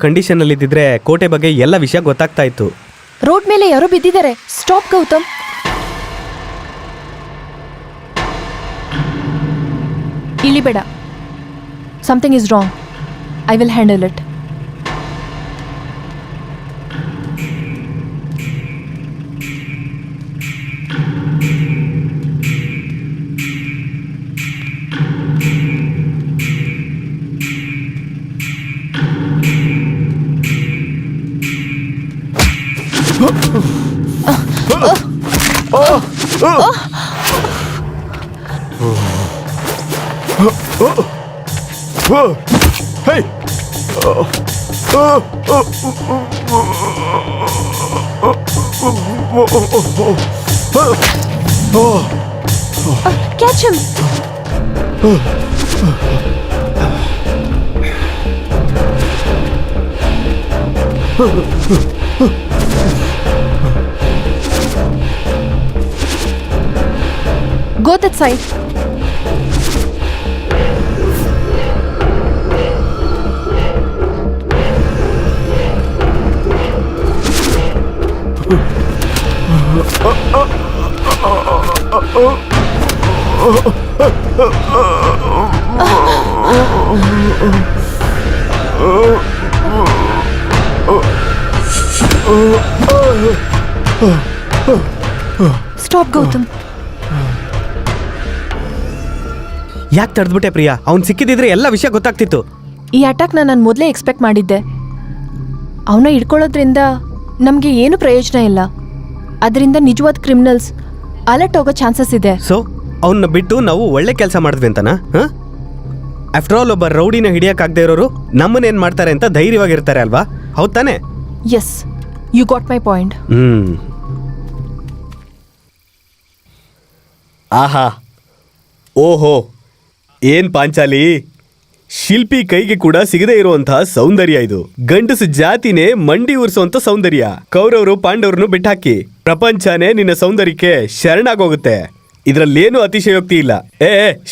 Condition ಅಲ್ಲಿ ಇದ್ದಿದ್ರೆ ಕೋಟೆ ಬಗ್ಗೆ ಎಲ್ಲ ವಿಷಯ ಗೊತ್ತಾಗ್ತಾ ಇತ್ತು. ರೋಡ್ ಮೇಲೆ ಯಾರೋ ಬಿದ್ದಿದ್ದಾರೆ. ಸ್ಟಾಪ್ ಗೌತಮ್. ಇಳಿಬೇಡ. Something is wrong. I will handle it. Hey! Catch him! Go that side. Stop, Gautam. ಯಾಕೆ ತಡೆದ್ಬಿಟ್ಟೆ ಪ್ರಿಯಾ? ಅವ್ನು ಸಿಕ್ಕಿದ್ರೆ ಎಲ್ಲ ವಿಷಯ ಗೊತ್ತಾಗ್ತಿತ್ತು. ಈ ಅಟ್ಯಾಕ್ನ ನಾನು ಮೊದಲೇ ಎಕ್ಸ್ಪೆಕ್ಟ್ ಮಾಡಿದ್ದೆ. ಅವನ್ನ ಹಿಡ್ಕೊಳ್ಳೋದ್ರಿಂದ ನಮಗೆ ಏನು ಪ್ರಯೋಜನ ಇಲ್ಲ. ಅದರಿಂದ ನಿಜವಾದ ಕ್ರಿಮಿನಲ್ಸ್ ಅಲರ್ಟ್ ಹೋಗೋ ಚಾನ್ಸಸ್ ಇದೆ. ಸೊ ಅವನ್ನ ಬಿಟ್ಟು ನಾವು ಒಳ್ಳೆ ಕೆಲಸ ಮಾಡಿದ್ವಿ ಅಂತನಾ? ಆಫ್ಟರ್ ಆಲ್ ಒಬ್ಬ ರೌಡಿನ ಹಿಡಿಯೋಕ್ಕಾಗದೇ ಇರೋರು ನಮ್ಮನ್ನೇನು ಮಾಡ್ತಾರೆ ಅಂತ ಧೈರ್ಯವಾಗಿರ್ತಾರೆ ಅಲ್ವಾ? ಹೌದು ತಾನೆ? Yes, you got my point. ಆಹಾ, ಓಹೋ, ಏನ್ ಪಾಂಚಾಲಿ! ಶಿಲ್ಪಿ ಕೈಗೆ ಕೂಡ ಸಿಗದೇ ಇರುವಂತಹ ಸೌಂದರ್ಯ ಇದು. ಗಂಡಸು ಜಾತಿನೇ ಮಂಡಿ ಉರ್ಸುವಂತ ಸೌಂದರ್ಯ. ಕೌರವರು ಪಾಂಡವರನ್ನು ಬಿಟ್ಟಾಕಿ ಪ್ರಪಂಚನೇ ನಿನ್ನ ಸೌಂದರ್ಯಕ್ಕೆ ಶರಣಾಗೋಗುತ್ತೆ. ಇದ್ರಲ್ಲೇನು ಅತಿಶಯೋಕ್ತಿ ಇಲ್ಲ.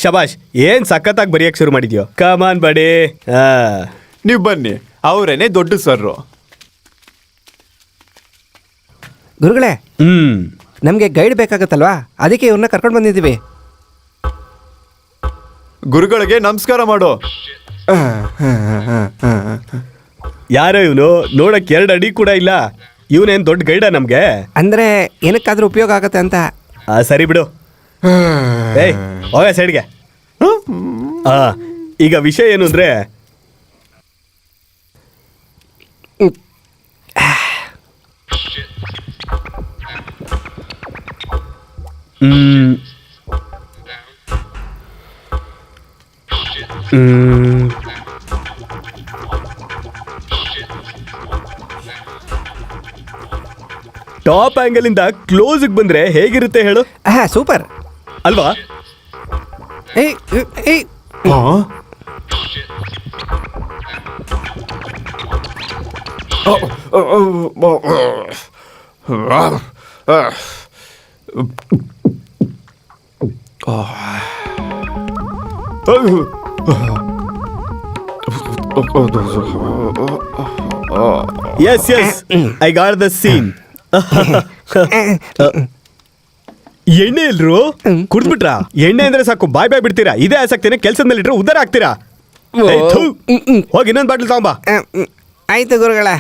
ಶಬಾಷ್, ಏನ್ ಸಖತ್ತಾಗಿ ಬರೆಯಕ್ ಶುರು ಮಾಡಿದ್ಯೋ. ಕಮಾನ್ ಬಡಿ. ನೀವು ಬನ್ನಿ, ಅವರೇನೆ ದೊಡ್ಡ ಸರ್ರು. ಗುರುಗಳೇ, ನಮಗೆ ಗೈಡ್ ಬೇಕಾಗತ್ತಲ್ವಾ? ಅದಕ್ಕೆ ಇವ್ರನ್ನ ಕರ್ಕೊಂಡು ಬಂದಿದ್ದೀವಿ. ಗುರುಗಳಿಗೆ ನಮಸ್ಕಾರ ಮಾಡು. ಯಾರೋ ಇವನು? ನೋಡಕ್ 2 ಅಡಿ ಕೂಡ ಇಲ್ಲ. ಇವನೇನ್ ದೊಡ್ಡ ಗೈಡ ನಮ್ಗೆ? ಅಂದ್ರೆ ಏನಕ್ಕಾದ್ರೂ ಉಪಯೋಗ ಆಗತ್ತೆ ಅಂತ. ಸರಿ ಬಿಡು. ಏಯ್, ಹೋಗ ಸೈಡ್ಗೆ. ಈಗ ವಿಷಯ ಏನು ಅಂದ್ರೆ, ಟಾಪ್ ಆಂಗಲ್ ಇಂದ ಕ್ಲೋಸ್ ಬಂದ್ರೆ ಹೇಗಿರುತ್ತೆ ಹೇಳು? ಸೂಪರ್ ಅಲ್ವಾ? ಏಯ್ ಏಯ್ Yes, I got the scene. ಎಣ್ಣೆ ಇಲ್ರು ಕುಡ್ದ್ಬಿಟ್ರಾ? ಎಣ್ಣೆ ಅಂದ್ರೆ ಸಾಕು ಬಾಯ್ ಬಿಡ್ತೀರಾ. ಇದೇ ಆಸಕ್ತಿನ ಕೆಲ್ಸದ ಮೇಲೆ ಇಟ್ರೆ ಉದ್ದಾರ ಆಗ್ತೀರಾ. ಹೋಗಿ ಇನ್ನೊಂದು ಬಾಟ್ಲ್ ತಗೊಂಬಾ. ಆಯ್ತು ಗುರುಗಳೇ.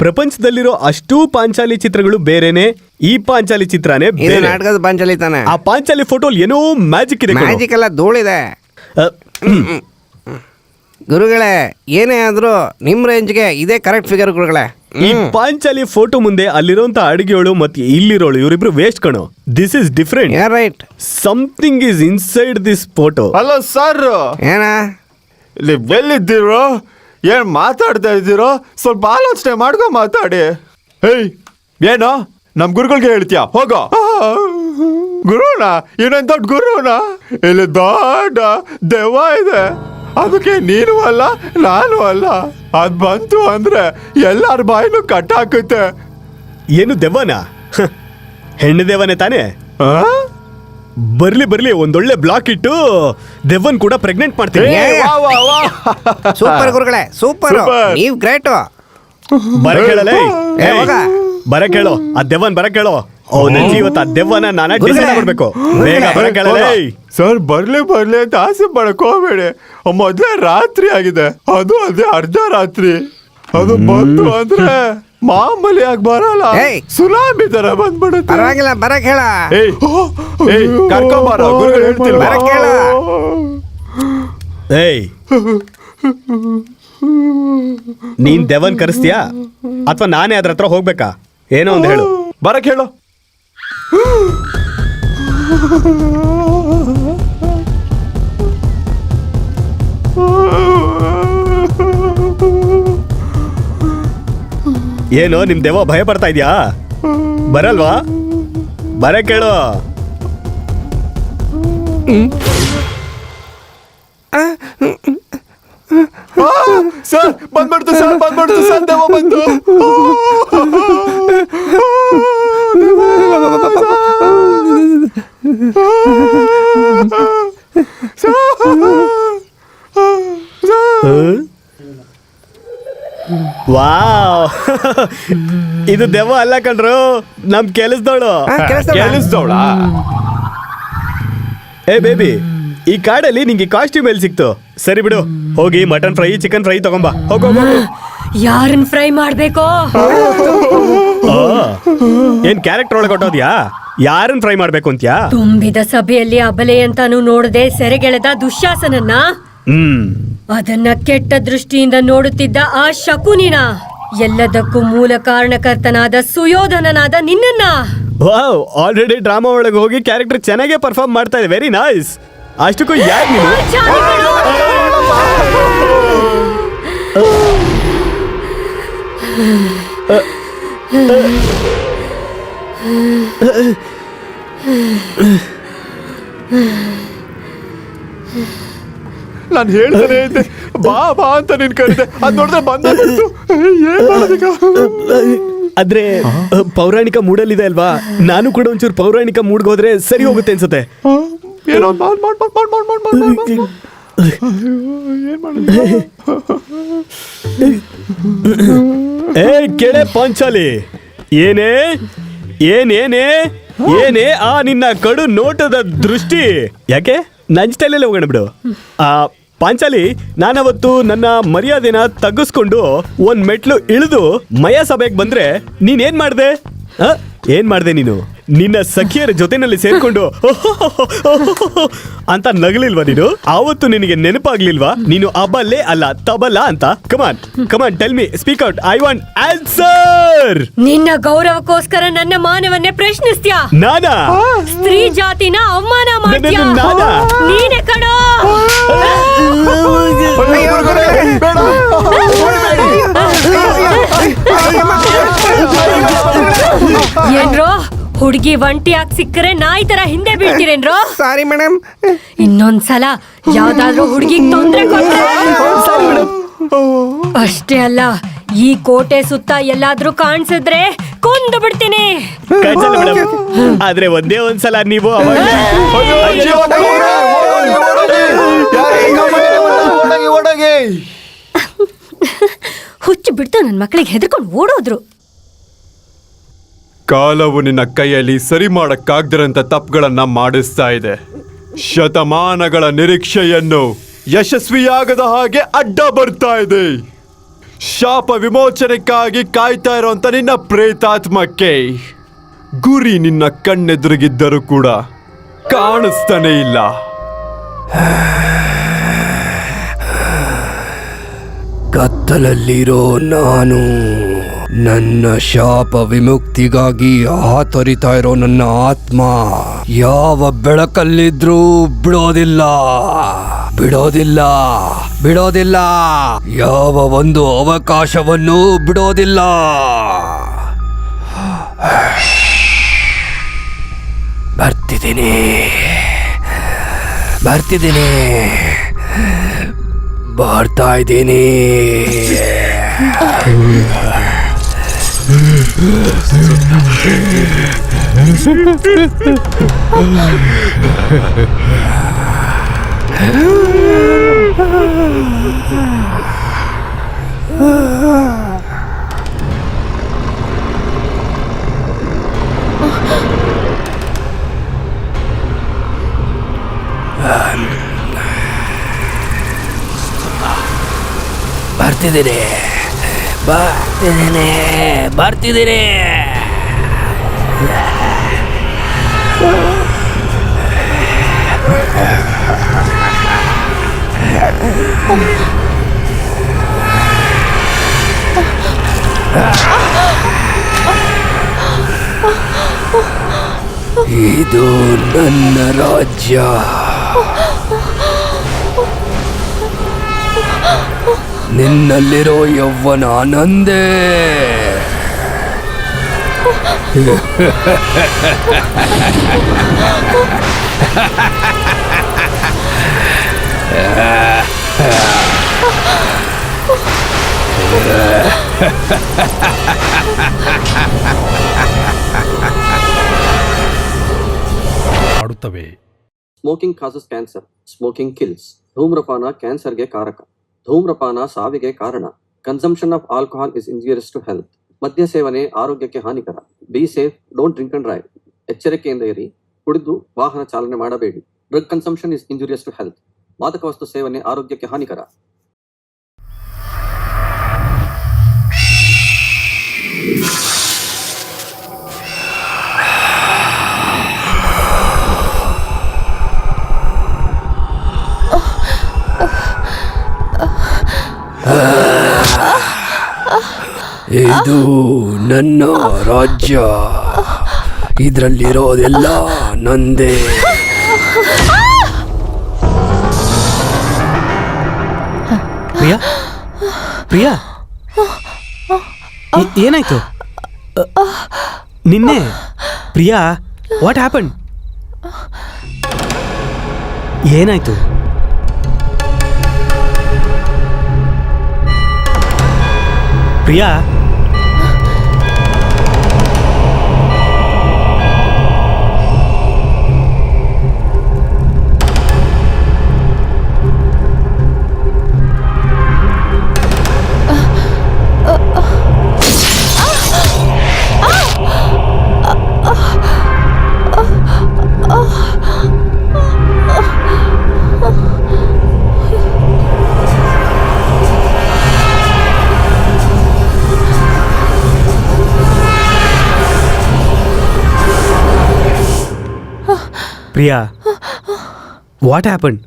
ಪ್ರಪಂಚದಲ್ಲಿರೋ ಅಷ್ಟೂ ಪಾಂಚಾಲಿ ಚಿತ್ರಗಳು ಬೇರೆನೆ, ಈ ಪಾಂಚಾಲಿ ಚಿತ್ರನೇ ಬೇರೆ. ನಾಟಕದ ಪಾಂಚಾಲಿ ತಾನೆ? ಆ ಪಾಂಚಾಲಿ ಫೋಟೋಲ್ ಏನೋ ಮ್ಯಾಜಿಕ್ ಇದೆ. ಮ್ಯಾಜಿಕ್ ಎಲ್ಲ ಧೂಳಿದೆ. ಗುರುಗಳೇ, ಏನೇ ಆದ್ರೂ ನಿಮ್ ರೇಂಜ್ಗೆ ಇದೇ ಕರೆಕ್ಟ್ ಫಿಗರ್ ಗುರುಗಳೇ. ಈ ಪಾಂಚಾಲಿ ಫೋಟೋ ಮುಂದೆ ಅಲ್ಲಿರೋಂತ ಅಡಿಗೆಗಳು ಮತ್ತೆ ಇಲ್ಲಿರೋಳು ಇವರಿಬ್ರು ವೇಸ್ಟ್ ಕಣೋ. This is different. Right, something is inside this photo. ಅಲ್ಲ ಸರ್, ಏನ ಇಲ್ಲಿ ಎಲ್ಲಿದ್ದೀರೋ? ಏನ್ ಮಾತಾಡ್ತಾ ಇದ್ದೀರೋ? ಸ್ವಲ್ಪ ಆಲೋಚನೆ ಮಾಡ್ಕೊ ಮಾತಾಡಿ. ಹೇಯ್, ಏನೋ ನಮ್ ಗುರುಗಳಿಗೆ ಹೇಳ್ತೀಯ? ಹೋಗೋ. ಗುರುನ? ಇನ್ನೊಂದ್ ದೊಡ್ಡ ಗುರುನ? ಇಲ್ಲಿ ದೊಡ್ಡ ದೆವ್ವ ಇದೆ. ಅದಕ್ಕೆ ನೀನು ಅಲ್ಲ, ನಾನು ಅಲ್ಲ. ಅದ್ ಬಂತು ಅಂದ್ರೆ ಎಲ್ಲಾರ ಬಾಯಿನೂ ಕಟ್ಟಾಕುತ್ತೆ. ಏನು ದೆವ್ವನ? ಹೆಣ್ಣು ದೇವನೇ ತಾನೇ? ಬರ್ಲಿ ಒಂದೊಳ್ಳೆ ಬ್ಲಾಕ್ ಇಟ್ಟು ದೆವ್ವನ್ ಕೂಡ ಪ್ರೆಗ್ನೆಂಟ್ ಮಾಡ್ತೀನಿ. ಸೂಪರ್ ಗುರುಗಳೇ, ಸೂಪರ್, Super. ನೀವ್ ಗ್ರೇಟ್. ಬರ ಕೇಳಲೇ, ಏ, ಹೋಗ. ಬರ ಕೇಳೋ, ಆ ದೆವ್ವನ್ ಬರ ಕೇಳೋ. ಅವನಲ್ಲಿ ಇವತ್ತು ಆ ದೆವ್ವನ ನಾನ ಡಿಸೈಡ್ ಮಾಡ್ಬೇಕು. ಬೇಗ ಬರ ಕೇಳಲೇ. ಸರ್ ಬರ್ಲಿ ಅಂತ ಆಸೆ ಮಾಡಕ್ ಹೋಗ್ಬೇಡಿ. ಮೊದ್ಲೇ ರಾತ್ರಿ ಆಗಿದೆ, ಅದು ಅದೇ ಅರ್ಧ ರಾತ್ರಿ. ಅದು ಬಂತು ಅಂದ್ರೆ ಮಾಮೂಲಿ ಆಗಿ ಬರಲ್ಲ, ಏಯ್. ಸುನಾಮಿ ತರ ಬಂದ್ಬಿಡುತ್ತೆ. ಪರವಾಗಿಲ್ಲ, ಬರಕ್ ಹೇಳ. ಕರ್ಕೊಂಬಾರ, ಗುರುಗಳು ಹೇಳ್ತಿಲ್ವಾ? ಬರಕ್ ಹೇಳ. ಏಯ್, ನೀನ್ ದೆವ್ವನ್ ಕರೆಸ್ತೀಯಾ ಅಥವಾ ನಾನೇ ಅದ್ರ ಹತ್ರ ಹೋಗ್ಬೇಕಾ? ಏನೋ ಒಂದು ಹೇಳು. ಬರಕ್ ಹೇಳು. ಏನೋ ನಿಮ್ ದೆವ್ವ ಭಯ ಪಡ್ತಾ ಇದ್ಯಾ? ಬರಲ್ವಾ? ಬರ ಕೇಳು. ಸರ್ ಬಂದ್ಬಿಡ್ತು ಸರ್, ದೆವ್ವ ಬಂತು. ವಾವ್, ಇದು ದೆವ್ವ ಅಲ್ಲ ಕಣ್ರು, ನಮ್ ಕೆಲಸದವಳು. ಕೇಳಿಸ್ದವಳ? ಏ ಬೇಬಿ, ಈ ಕಾಡಲ್ಲಿ ನಿಂಗೆ ಕಾಸ್ಟ್ಯೂಮ್ ಎಲ್ಲಿ ಸಿಕ್ತು? ಸರಿ ಬಿಡು, ಹೋಗಿ ಮಟನ್ ಫ್ರೈ ಚಿಕನ್ ಫ್ರೈ ತಗೊಂಬಾ. ಹೋಗೋ. ಯಾರನ್ ಫ್ರೈ ಮಾಡ್ಬೇಕು? ಏನ್ ಕ್ಯಾರೆಕ್ಟರ್ ಒಳಗೆ ಹೊಟ್ಟೋದ್ಯಾ? ಯಾರನ್ ಫ್ರೈ ಮಾಡ್ಬೇಕು ಅಂತ್ಯಾ? ತುಂಬಿದ ಸಭೆಯಲ್ಲಿ ಅಬಲೆ ಅಂತಾನು ನೋಡದೆ ಸೆರೆಗೆಳೆದ ದುಶ್ಯಾಸನನ್ನ, ಅದನ್ನ ಕೆಟ್ಟ ದೃಷ್ಟಿಯಿಂದ ನೋಡುತ್ತಿದ್ದ ಆ ಶಕುನಿನ, ಎಲ್ಲದಕ್ಕೂ ಮೂಲ ಕಾರಣಕರ್ತನಾದ ಸುಯೋಧನನಾದ ನಿನ್ನನ್ನ. ವಾವ್, ಆಲ್ರೆಡಿ ಡ್ರಾಮಾ ಒಳಗೆ ಹೋಗಿ ಕ್ಯಾರೆಕ್ಟರ್ ಚೆನ್ನಾಗೇ ಪರ್ಫಾರ್ಮ್ ಮಾಡ್ತಾ ಇದೆ. Very nice. ಅಷ್ಟಕ್ಕೂ ಯಾಕೆ ನೀನು? ಆಚಾರಿಗಳು! ನಾನು ಹೇಳ್ತಾನೆ ಇದ್ದೆ, ಬಾ ಅಂತ ನೀನ್ ಕರೆದೆ, ಅದ್ ನೋಡಿದ್ರೆ ಬಂದ್ಬಿಡ್ತು. ಏನ್ ಮಾಡೋದೀಗ? ಆದ್ರೆ ಪೌರಾಣಿಕ ಮೂಡಲ್ಲಿದೆ ಅಲ್ವಾ, ನಾನು ಕೂಡ ಒಂಚೂರು ಪೌರಾಣಿಕ ಮೂಡ್ಗೆ ಹೋದ್ರೆ ಸರಿ ಹೋಗುತ್ತೆ ಅನ್ಸುತ್ತೆ. ಏನೋ ಒಂದ್ ಮಾಡ್. ಏನ್ ಮಾಡೋದು? ಏ ಕೇಳೆ ಪಾಂಚಾಲಿ, ಏನೇ ಆ ನಿನ್ನ ಕಡು ನೋಟದ ದೃಷ್ಟಿ? ಯಾಕೆ ನನ್ ಸ್ಟೈಲಲ್ಲಿ ಹೋಗೋಣ ಬಿಡು. ಆ ಪಾಂಚಾಲಿ, ನಾನವತ್ತು ನನ್ನ ಮರ್ಯಾದೆನ ತಗ್ಗಿಸ್ಕೊಂಡು ಒಂದ್ ಮೆಟ್ಲು ಇಳಿದು ಮಯ ಸಭೆಗೆ ಬಂದ್ರೆ ನೀನೇನ್ ಮಾಡ್ದೆ? ಏನ್ ಮಾಡ್ದೆ ನೀನು? ನಿನ್ನ ಸಖಿಯರ ಜೊತೆನಲ್ಲಿ ಸೇರ್ಕೊಂಡು ಅಂತ ನಗಲಿಲ್ವಾ ನೀನು? ಆವತ್ತು ನಿನಗೆ ನೆನಪಾಗ್ಲಿಲ್ವಾ ನೀನು ಅಬಲ್ಲೆ ಅಲ್ಲ ತಬಲ ಅಂತ? Come on tell me, speak out, I want answer. ನಿನ್ನ ಗೌರವಕ್ಕೋಸ್ಕರ ನನ್ನ ಮಾನವನ್ನೇ ಪ್ರಶ್ನಿಸ್ತ್ಯಾ? ನಾನಾ? ಸ್ತ್ರೀ ಜಾತಿನ ಅವಮಾನ ಮಾಡ್ತ್ಯಾ? ನಾನಾ? ನೀನೆ ಕಣೋ. ಏನ್ರೋ ಹುಡುಗಿ ಒಂಟಿಯಾಗಿ ಸಿಕ್ಕರೆ ನಾಯಿ ತರ ಹಿಂದೆ ಬೀಳ್ತೀರೇನ್ರೋ? Sorry madam. ಇನ್ನೊಂದ್ಸಲ ಯಾವ್ದಾದ್ರೂ ಹುಡುಗಿಗೆ ತೊಂದ್ರೆ ಕೊಟ್ರೆ ಅಷ್ಟೇ ಅಲ್ಲ, ಈ ಕೋಟೆ ಸುತ್ತ ಎಲ್ಲಾದ್ರೂ ಕಾಣಿಸಿದ್ರೆ ಕೊಂದು ಬಿಡ್ತೀನಿ. ಆದ್ರೆ ಒಂದೇ ಒಂದ್ಸಲ ನೀವು ಹುಚ್ಚು ಬಿಡ್ತು, ನನ್ ಮಕ್ಕಳಿಗೆ ಹೆದರ್ಕೊಂಡು ಓಡೋದ್ರು. ಕಾಲವು ನಿನ್ನ ಕೈಯಲ್ಲಿ ಸರಿ ಮಾಡಕ್ಕಾಗ್ದಿರಂತ ತಪ್ಪುಗಳನ್ನ ಮಾಡಿಸ್ತಾ ಇದೆ. ಶತಮಾನಗಳ ನಿರೀಕ್ಷೆಯನ್ನು ಯಶಸ್ವಿಯಾಗದ ಹಾಗೆ ಅಡ್ಡ ಬರ್ತಾ ಇದೆ. ಶಾಪ ವಿಮೋಚನೆಕ್ಕಾಗಿ ಕಾಯ್ತಾ ಇರೋಂತ ನಿನ್ನ ಪ್ರೇತಾತ್ಮಕ್ಕೆ ಗುರಿ ನಿನ್ನ ಕಣ್ಣೆದುರಿಗಿದ್ದರೂ ಕೂಡ ಕಾಣಿಸ್ತಾನೆ ಇಲ್ಲ. ಕತ್ತಲಲ್ಲಿರೋ ನಾನು ನನ್ನ ಶಾಪ ವಿಮುಕ್ತಿಗಾಗಿ ಆತರಿತಾ ಇರೋ ನನ್ನ ಆತ್ಮ ಯಾವ ಬೆಳಕಲ್ಲಿದ್ರೂ ಬಿಡೋದಿಲ್ಲ ಬಿಡೋದಿಲ್ಲ ಬಿಡೋದಿಲ್ಲ. ಯಾವ ಒಂದು ಅವಕಾಶವನ್ನು ಬಿಡೋದಿಲ್ಲ. ಬರ್ತಿದ್ದೀನಿ ಬರ್ತಾ ಇದ್ದೀನಿ. ಬರ್ತಿದ್ದೀನಿ ಬರ್ತಿದ್ದೀನಿ ಬರ್ತಿದ್ದೀನಿ. ಇದು ನನ್ನ ರಾಜ್ಯ. ನಿನ್ನಲ್ಲಿರೋ ಯೌವನ ನಂದೇ. ಮಾಡುತ್ತವೆ. Smoking causes cancer, smoking kills. ಧೂಮ್ರಪಾನ ಕ್ಯಾನ್ಸರ್ಗೆ ಕಾರಕ, ಧೂಮ್ರಪಾನ ಸಾವಿಗೆ ಕಾರಣ. Consumption of alcohol is injurious to health. ಮದ್ಯ ಸೇವನೆ ಆರೋಗ್ಯಕ್ಕೆ ಹಾನಿಕರ. Be safe, don't drink and drive. ಎಚ್ಚರಿಕೆಯಿಂದ ಇರಿ, ಕುಡಿದು ವಾಹನ ಚಾಲನೆ ಮಾಡಬೇಡಿ. Drug consumption is injurious to health. ಮಾದಕ ವಸ್ತು ಸೇವನೆ ಆರೋಗ್ಯಕ್ಕೆ ಹಾನಿಕರ. ಇದು ನನ್ನ ರಾಜ್ಯ. ಇದರಲ್ಲಿರೋದೆಲ್ಲ ನಂದೇ. ಪ್ರಿಯಾ ಪ್ರಿಯಾ ಏನಾಯ್ತು ನಿನ್ನೆ? Priya, what happen? ಏನಾಯ್ತು? Priya, Priya, what happen?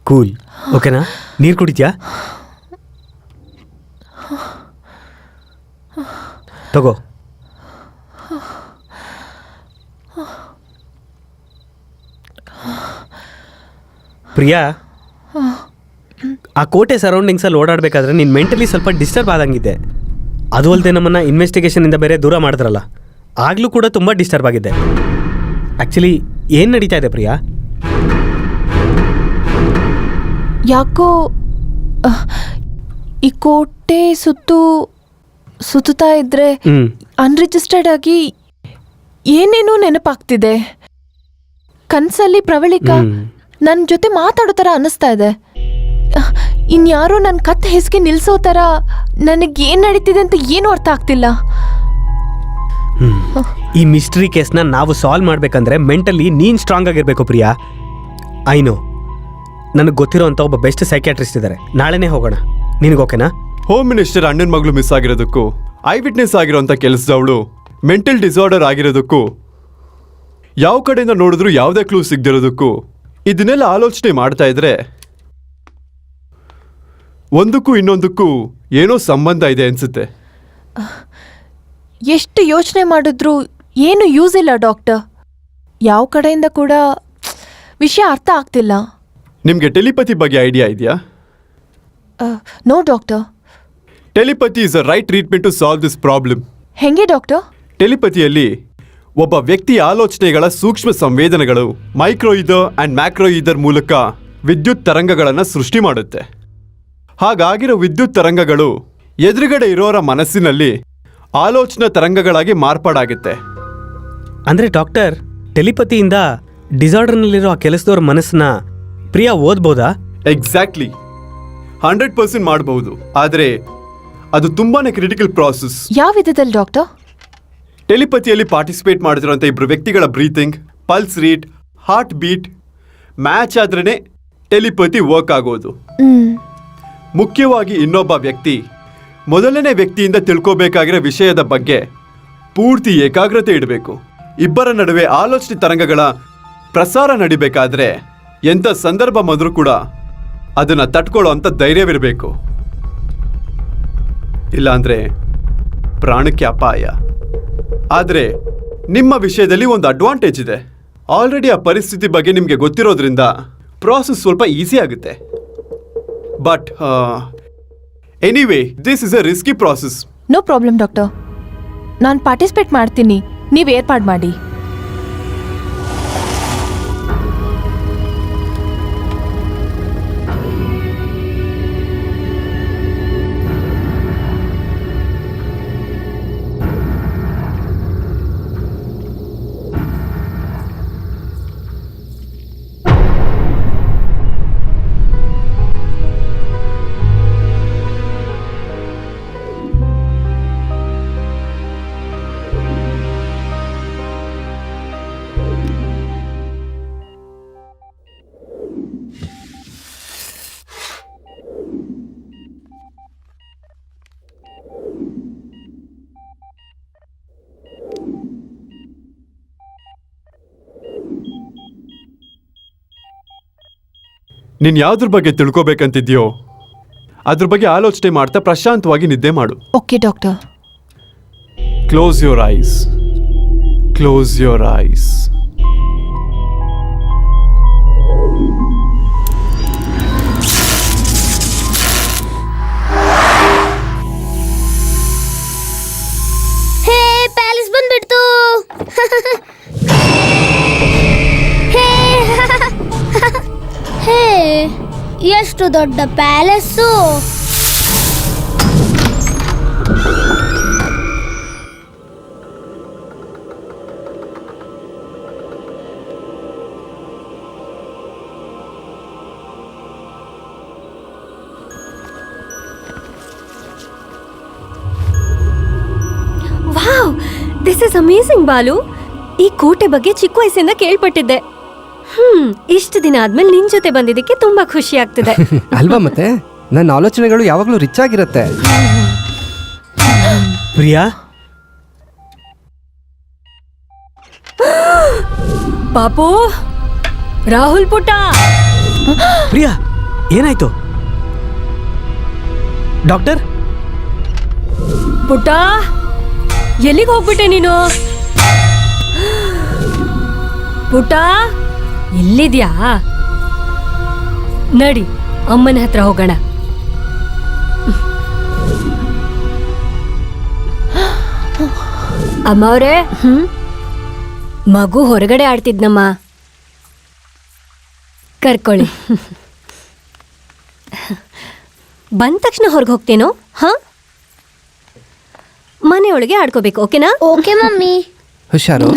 Cool, ಓಕೆನಾ? ನೀರು ಕುಡಿತ್ಯಾ? ತಗೋ. ಪ್ರಿಯಾ, ಆ ಕೋಟೆ ಸರೌಂಡಿಂಗ್ಸಲ್ಲಿ ಓಡಾಡಬೇಕಾದ್ರೆ ನೀನು ಮೆಂಟಲಿ ಸ್ವಲ್ಪ ಡಿಸ್ಟರ್ಬ್ ಆದಂಗಿದೆ. ಅದು ಅಲ್ಲದೆ ನಮ್ಮನ್ನು ಇನ್ವೆಸ್ಟಿಗೇಷನಿಂದ ಬೇರೆ ದೂರ ಮಾಡಿದ್ರಲ್ಲ, ಆಗಲೂ ಕೂಡ ತುಂಬ ಡಿಸ್ಟರ್ಬ್ ಆಗಿದೆ. ಆ್ಯಕ್ಚುಲಿ ಏನು ನಡೀತಾ ಇದೆ ಪ್ರಿಯಾ? ಯಾಕೋ ಈ ಕೋಟೆ ಸುತ್ತುತ್ತಾ ಇದ್ರೆ ಅನ್ರಿಜಿಸ್ಟರ್ಡ್ ಆಗಿ ಏನೇನೋ ನೆನಪಾಗ್ತಿದೆ. ಕನ್ಸಲ್ಲಿ ಪ್ರವಳಿಕಾ ನನ್ನ ಜೊತೆ ಮಾತಾಡೋ ಥರ ಅನ್ನಿಸ್ತಾ ಇದೆ. ಇನ್ಯಾರೋ ನನ್ನ ಕತ್ತು ಹೆಸ್ಗೆ ನಿಲ್ಸೋ ಥರ. ನನಗೇನು ನಡೀತಿದೆ ಅಂತ ಏನೂ ಅರ್ಥ ಆಗ್ತಿಲ್ಲ. ಈ ಮಿಸ್ಟ್ರಿ ಕೇಸ್ನ ನಾವು ಸಾಲ್ವ್ ಮಾಡಬೇಕಂದ್ರೆ ಮೆಂಟಲಿ ನೀನು ಸ್ಟ್ರಾಂಗ್ ಆಗಿರಬೇಕು ಪ್ರಿಯಾ. ಐನೋ, ನನಗೆ ಗೊತ್ತಿರೋ ಅಂಥ ಒಬ್ಬ ಬೆಸ್ಟ್ ಸೈಕ್ಯಾಟ್ರಿಸ್ಟ್ ಇದ್ದಾರೆ. ನಾಳೆನೇ ಹೋಗೋಣ. ನಿನಗೆ ಓಕೆನಾ? ಹೋಮ್ ಮಿನಿಸ್ಟರ್ ಅಣ್ಣನ ಮಗಳು ಮಿಸ್ ಆಗಿರೋದಕ್ಕೂ, ಐ ವಿಟ್ನೆಸ್ ಆಗಿರೋಂಥ ಕೆಲಸದವಳು ಮೆಂಟಲ್ ಡಿಸಾರ್ಡರ್ ಆಗಿರೋದಕ್ಕೂ, ಯಾವ ಕಡೆಯಿಂದ ನೋಡಿದ್ರು ಯಾವುದೇ ಕ್ಲೂ ಸಿಗದಿರೋದಕ್ಕೂ ಇದನ್ನೆಲ್ಲ ಆಲೋಚನೆ ಮಾಡ್ತಾ ಇದ್ರೆ ಒಂದಕ್ಕೂ ಇನ್ನೊಂದಕ್ಕೂ ಏನೋ ಸಂಬಂಧ ಇದೆ ಅನ್ಸುತ್ತೆ. ಎಷ್ಟು ಯೋಚನೆ ಮಾಡಿದ್ರು ಏನು ಯೂಸ್ ಇಲ್ಲ ಡಾಕ್ಟರ್. ಯಾವ ಕಡೆಯಿಂದ ಕೂಡ ವಿಷಯ ಅರ್ಥ ಆಗ್ತಿಲ್ಲ. ನಿಮಗೆ ಟೆಲಿಪತಿ ಬಗ್ಗೆ ಐಡಿಯಾ ಇದೆಯಾ? No doctor. Telepathy is a right treatment to solve this problem. ಹೆಂಗೆ ಡಾಕ್ಟರ್? ಟೆಲಿಪತಿಯಲ್ಲಿ ಒಬ್ಬ ವ್ಯಕ್ತಿಯ ಆಲೋಚನೆಗಳ ಸೂಕ್ಷ್ಮ ಸಂವೇದನೆಗಳು micro ether and macro ether ಮೂಲಕ ವಿದ್ಯುತ್ ತರಂಗಗಳನ್ನು ಸೃಷ್ಟಿ ಮಾಡುತ್ತೆ. ಹಾಗಾಗಿರೋ ವಿದ್ಯುತ್ ತರಂಗಗಳು ಎದುರುಗಡೆ ಇರೋರ ಮನಸ್ಸಿನಲ್ಲಿ ಆಲೋಚನಾ ತರಂಗಗಳಾಗಿ ಮಾರ್ಪಾಡಾಗುತ್ತೆ. ಅಂದರೆ ಡಾಕ್ಟರ್, ಟೆಲಿಪತಿಯಿಂದ ಡಿಸಾರ್ಡರ್ನಲ್ಲಿರೋ ಆ ಕೆಲಸದವ್ರ ಮನಸ್ಸನ್ನ ಪ್ರಿಯಾ ಓದ್ಬೋದಾ? ಎಕ್ಸಾಕ್ಟ್ಲಿ, 100% ಮಾಡಬಹುದು. ಆದರೆ ಅದು ತುಂಬಾನೇ ಕ್ರಿಟಿಕಲ್ ಪ್ರಾಸೆಸ್. ಯಾವ ವಿಧದಲ್ಲಿ ಡಾಕ್ಟರ್? ಟೆಲಿಪತಿಯಲ್ಲಿ ಪಾರ್ಟಿಸಿಪೇಟ್ ಮಾಡಿದಿರೋಂಥ ಇಬ್ಬರು ವ್ಯಕ್ತಿಗಳ breathing, pulse rate, heart beat match ಆದ್ರೇ ಟೆಲಿಪತಿ ವರ್ಕ್ ಆಗೋದು. ಮುಖ್ಯವಾಗಿ ಇನ್ನೊಬ್ಬ ವ್ಯಕ್ತಿ ಮೊದಲನೇ ವ್ಯಕ್ತಿಯಿಂದ ತಿಳ್ಕೋಬೇಕಾಗಿರೋ ವಿಷಯದ ಬಗ್ಗೆ ಪೂರ್ತಿ ಏಕಾಗ್ರತೆ ಇಡಬೇಕು. ಇಬ್ಬರ ನಡುವೆ ಆಲೋಚನೆ ತರಂಗಗಳ ಪ್ರಸಾರ ನಡಿಬೇಕಾದ್ರೆ ಎಂಥ ಸಂದರ್ಭ ಬಂದರೂ ಕೂಡ ಅದನ್ನು ತಟ್ಕೊಳ್ಳೋ ಅಂಥ ಧೈರ್ಯವಿರಬೇಕು. ಇಲ್ಲಾಂದ್ರೆ ಪ್ರಾಣಕ್ಕೆ ಅಪಾಯ. ಆದರೆ ನಿಮ್ಮ ವಿಷಯದಲ್ಲಿ ಒಂದು ಅಡ್ವಾಂಟೇಜ್ ಇದೆ. ಆಲ್ರೆಡಿ ಆ ಪರಿಸ್ಥಿತಿ ಬಗ್ಗೆ ನಿಮಗೆ ಗೊತ್ತಿರೋದ್ರಿಂದ ಪ್ರಾಸೆಸ್ ಸ್ವಲ್ಪ ಈಸಿ ಆಗುತ್ತೆ. But anyway, this is a risky process. No problem doctor, ನಾನು ಪಾರ್ಟಿಸಿಪೇಟ್ ಮಾಡ್ತೀನಿ, ನೀವು ಏರ್ಪಾಡು ಮಾಡಿ. ನೀನು ಯಾವ್ದ್ರ ಬಗ್ಗೆ ತಿಳ್ಕೊಬೇಕಂತಿದ್ಯೋ ಅದ್ರ ಬಗ್ಗೆ ಆಲೋಚನೆ ಮಾಡ್ತಾ ಪ್ರಶಾಂತವಾಗಿ ನಿದ್ದೆ ಮಾಡು. Okay doctor. Close your eyes. Close your eyes. ಹೇ, ಪ್ಯಾಲೇಸ್ ಬಂದ್ಬಿಡ್ತು. ಹೇ, ಎಷ್ಟು ದೊಡ್ಡ palace. Wow, this is amazing Balu. ಈ ಕೋಟೆ ಬಗ್ಗೆ ಚಿಕ್ಕ ವಯಸ್ಸಿಂದ ಕೇಳ್ಪಟ್ಟಿದ್ದೆ. ಇಷ್ಟು ದಿನ ಆದ್ಮೇಲೆ ನಿನ್ ಜೊತೆ ಬಂದಿದ್ದಕ್ಕೆ ತುಂಬಾ ಖುಷಿ ಆಗ್ತಿದೆ. ಅಲ್ವಾ? ಮತ್ತೆ ನನ್ನ ಆಲೋಚನೆಗಳು ಯಾವಾಗಲೂ ರಿಚ್ ಆಗಿರುತ್ತೆ. ಪ್ರಿಯಾ, ಪಾಪು, ರಾಹುಲ್ ಪುಟ್ಟ. ಪ್ರಿಯಾ, ಏನಾಯ್ತು? ಡಾಕ್ಟರ್? ಪುಟ್ಟ, ಎಲ್ಲಿಗೆ ಹೋಗ್ಬಿಟ್ಟೆ ನೀನು? ಪುಟ್ಟ, ಇಲ್ಲಿದ್ಯಾ? ನಡಿ, ಅಮ್ಮನ ಹತ್ರ ಹೋಗೋಣ. ಅಮ್ಮ ಅವ್ರೆ, ಮಗು ಹೊರಗಡೆ ಆಡ್ತಿದ್ನಮ್ಮ, ಕರ್ಕೊಳ್ಳಿ. ಬಂದ ತಕ್ಷಣ ಹೊರಗೆ ಹೋಗ್ತೇನೋ? ಹಾ, ಮನೆಯೊಳಗೆ ಆಡ್ಕೋಬೇಕು, ಓಕೆನಾ? Okay mummy. ಹುಷಾರು.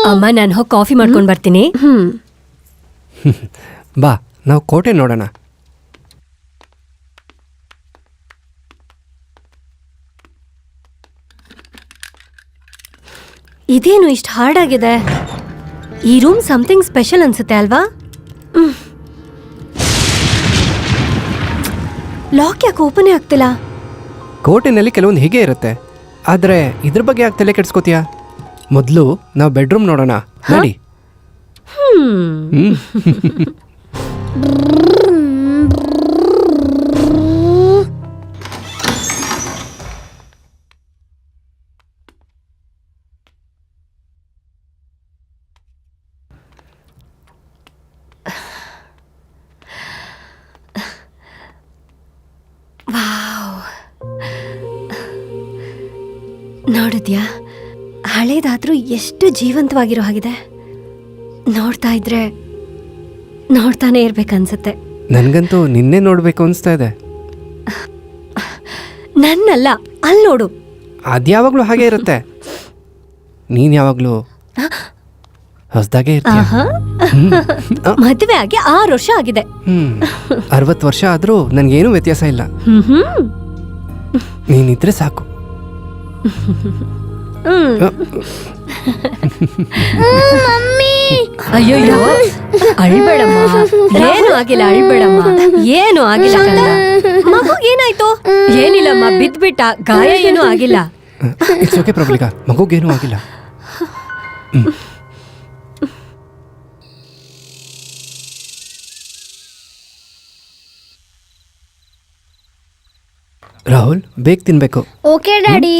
ಅಮ್ಮ, ನಾನು ಹೋಗಿ ಕಾಫಿ ಮಾಡ್ಕೊಂಡು ಬರ್ತೀನಿ. ಬಾ, ನಾವು ಕೋಟೆ ನೋಡೋಣ. ಇದೇನು ಇಷ್ಟು ಹಾರ್ಡ್ ಆಗಿದೆ? ಈ ರೂಮ್ ಸಮಥಿಂಗ್ ಸ್ಪೆಷಲ್ ಅನ್ಸುತ್ತೆ ಅಲ್ವಾ? ಲಾಕ್ ಯಾಕೆ ಓಪನೇ ಆಗ್ತಿಲ್ಲ? ಕೋಟೆನಲ್ಲಿ ಕೆಲವೊಂದು ಹೀಗೆ ಇರುತ್ತೆ, ಆದರೆ ಇದ್ರ ಬಗ್ಗೆ ಯಾಕೆ ತಲೆ ಕೆಡ್ಸ್ಕೋತೀಯಾ? ಮೊದಲು ನಾವು ಬೆಡ್ರೂಮ್ ನೋಡೋಣ, ನಡಿ. ನೋಡಿದ್ಯಾ, ಹಳೇದಾದ್ರೂ ಎಷ್ಟು ಜೀವಂತವಾಗಿರೋ ಹಾಗಿದೆ. ನೋಡ್ತಾ ಇದ್ರೆ ನೋಡ್ತಾನೆ ಇರ್ಬೇಕನ್ಸುತ್ತೆ. ನನಗಂತೂ ನಿನ್ನೆ ನೋಡಬೇಕು ಅನಿಸ್ತಾ ಇದೆ. ನನ್ನಲ್ಲ, ಅಲ್ಲಿ ನೋಡು. ಅದ್ಯಾವಾಗಲೂ ಹಾಗೆ ಇರುತ್ತೆ. ನೀನು ಯಾವಾಗಲೂ ಹೊಸದಾಗೆ ಇರ್ತೀಯ. ಆಹಾ. ಮದುವೆ ಆಗಿ 6 ವರ್ಷ ಆಗಿದೆ. 60 ವರ್ಷ ಆದರೂ ನನಗೇನು ವ್ಯತ್ಯಾಸ ಇಲ್ಲ. ನೀನಿದ್ರೆ ಸಾಕು. ಅಯ್ಯೋ, ಅಳ್ಬೇಡಮ್ಮ. ಏನು ಆಗಿಲ್ಲ, ಅಳ್ಬೇಡಮ್ಮ. ಏನು ಆಗಿಲ್ಲ ಕಂದ. ಮಗು ಏನಾಯ್ತು? ಏನಿಲ್ಲಮ್ಮ, ಬಿದ್ಬಿಟ್ಟ. ಗಾಯ ಏನೂ ಆಗಿಲ್ಲ. ಇಟ್ಸ್ ಓಕೆ ಪ್ರಬಲಿಕಾ, ಮಗುಗೇನೂ ಆಗಿಲ್ಲ. ರಾಹುಲ್, ಬೇಗ ತಿನ್ಬೇಕು. Okay daddy.